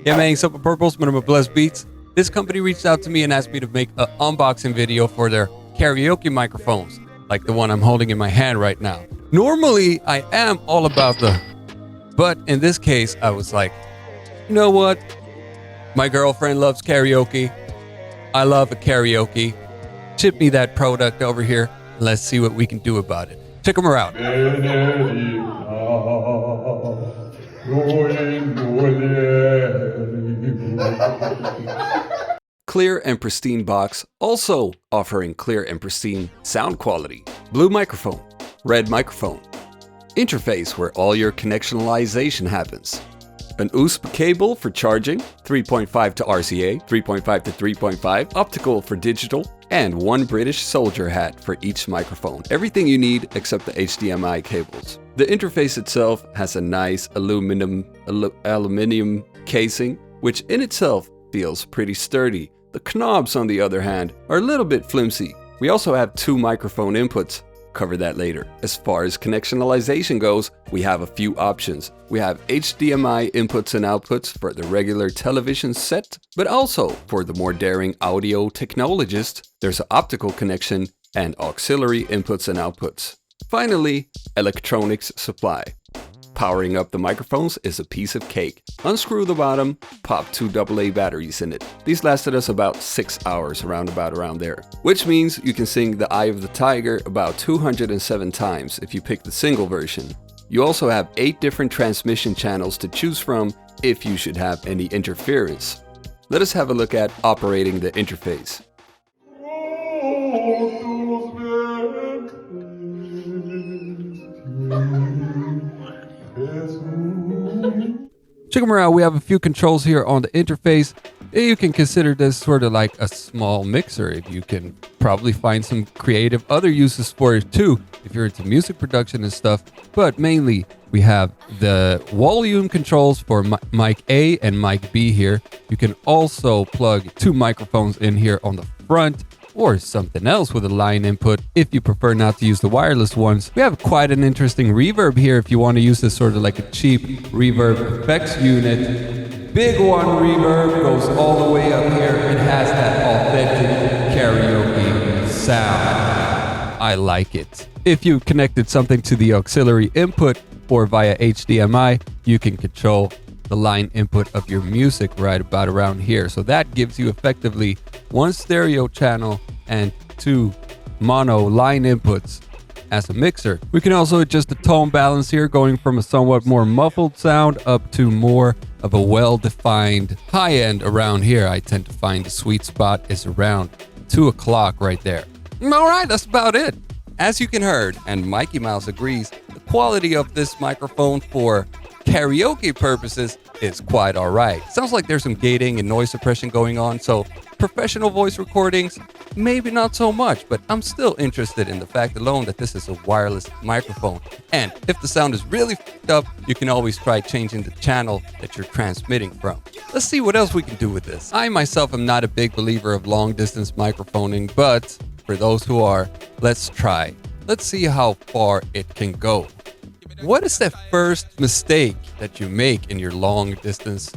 Yeah, man, Super Purples, Minimum Blessed Beats. This company reached out to me and asked me to make an unboxing video for their karaoke microphones, like the one I'm holding in my hand right now. Normally, I am all about but in this case, I was like, you know what? My girlfriend loves karaoke. I love a karaoke. Ship me that product over here. Let's see what we can do about it. Check them out. Clear and pristine box, also offering clear and pristine sound quality. Blue microphone, red microphone. Interface where all your connectionalization happens. An USB cable for charging, 3.5 to RCA, 3.5 to 3.5, optical for digital, and one British soldier hat for each microphone. Everything you need except the HDMI cables. The interface itself has a nice aluminum casing, which in itself feels pretty sturdy. The knobs, on the other hand, are a little bit flimsy. We also have two microphone inputs. Cover that later. As far as connectionalization goes, we have a few options. We have HDMI inputs and outputs for the regular television set, but also for the more daring audio technologist, there's an optical connection and auxiliary inputs and outputs. Finally, electronics supply. Powering up the microphones is a piece of cake. Unscrew the bottom, pop two AA batteries in it. These lasted us about 6 hours, around there. Which means you can sing The Eye of the Tiger about 207 times if you pick the single version. You also have 8 different transmission channels to choose from if you should have any interference. Let us have a look at operating the interface. Check them out. We have a few controls here on the interface. You can consider this sort of like a small mixer. If you can probably find some creative other uses for it too, if you're into music production and stuff. But mainly we have the volume controls for mic A and mic B here. You can also plug 2 microphones in here on the front, or something else with a line input if you prefer not to use the wireless ones. We have quite an interesting reverb here if you want to use this sort of like a cheap reverb effects unit. Big one reverb goes all the way up here. It has that authentic karaoke sound. I like it. If you connected something to the auxiliary input or via HDMI, you can control the line input of your music right about around here. So that gives you effectively 1 stereo channel and 2 mono line inputs as a mixer. We can also adjust the tone balance here, going from a somewhat more muffled sound up to more of a well-defined high end around here. I tend to find the sweet spot is around 2 o'clock right there. All right, that's about it. As you can heard, and Mikey Mouse agrees, the quality of this microphone for karaoke purposes is quite alright. Sounds like there's some gating and noise suppression going on, so professional voice recordings, maybe not so much, but I'm still interested in the fact alone that this is a wireless microphone. And if the sound is really f***ed up, you can always try changing the channel that you're transmitting from. Let's see what else we can do with this. I myself am not a big believer of long distance microphoning, but for those who are, let's try. Let's see how far it can go. What is the first mistake that you make in your long distance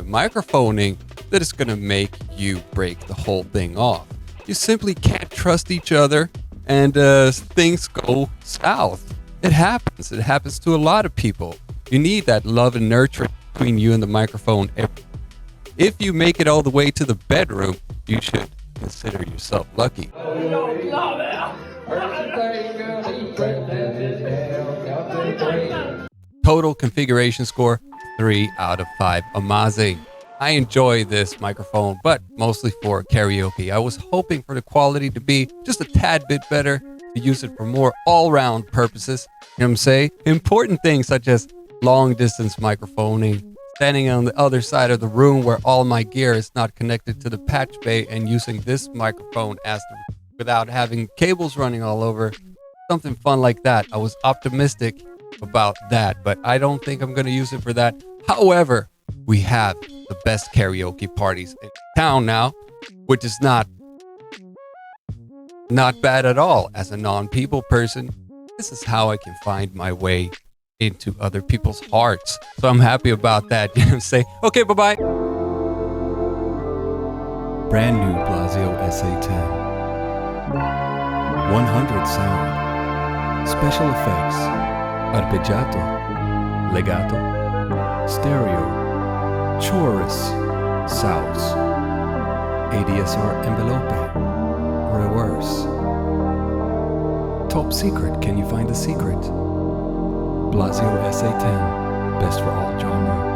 microphoning that is going to make you break the whole thing off? You simply can't trust each other and things go south. It happens. It happens to a lot of people. You need that love and nurture between you and the microphone. If you make it all the way to the bedroom, you should consider yourself lucky. Total configuration score, 3 out of 5. Amazing. I enjoy this microphone, but mostly for karaoke. I was hoping for the quality to be just a tad bit better, to use it for more all-round purposes. You know what I'm saying? Important things such as long-distance microphoning, standing on the other side of the room where all my gear is not connected to the patch bay and using this microphone without having cables running all over. Something fun like that. I was optimistic about that, but I don't think I'm going to use it for that. However, we have the best karaoke parties in town now, which is not bad at all. As a non-people person, this is how I can find my way into other people's hearts. So I'm happy about that. You know what I'm saying? Okay, bye-bye. Brand new Blasio SA10. 100 sound. Special effects. Arpeggiato. Legato. Stereo. Chorus. Sounds. ADSR envelope. Reverse. Top secret. Can you find the secret? Blasio SA10. Best for all genre.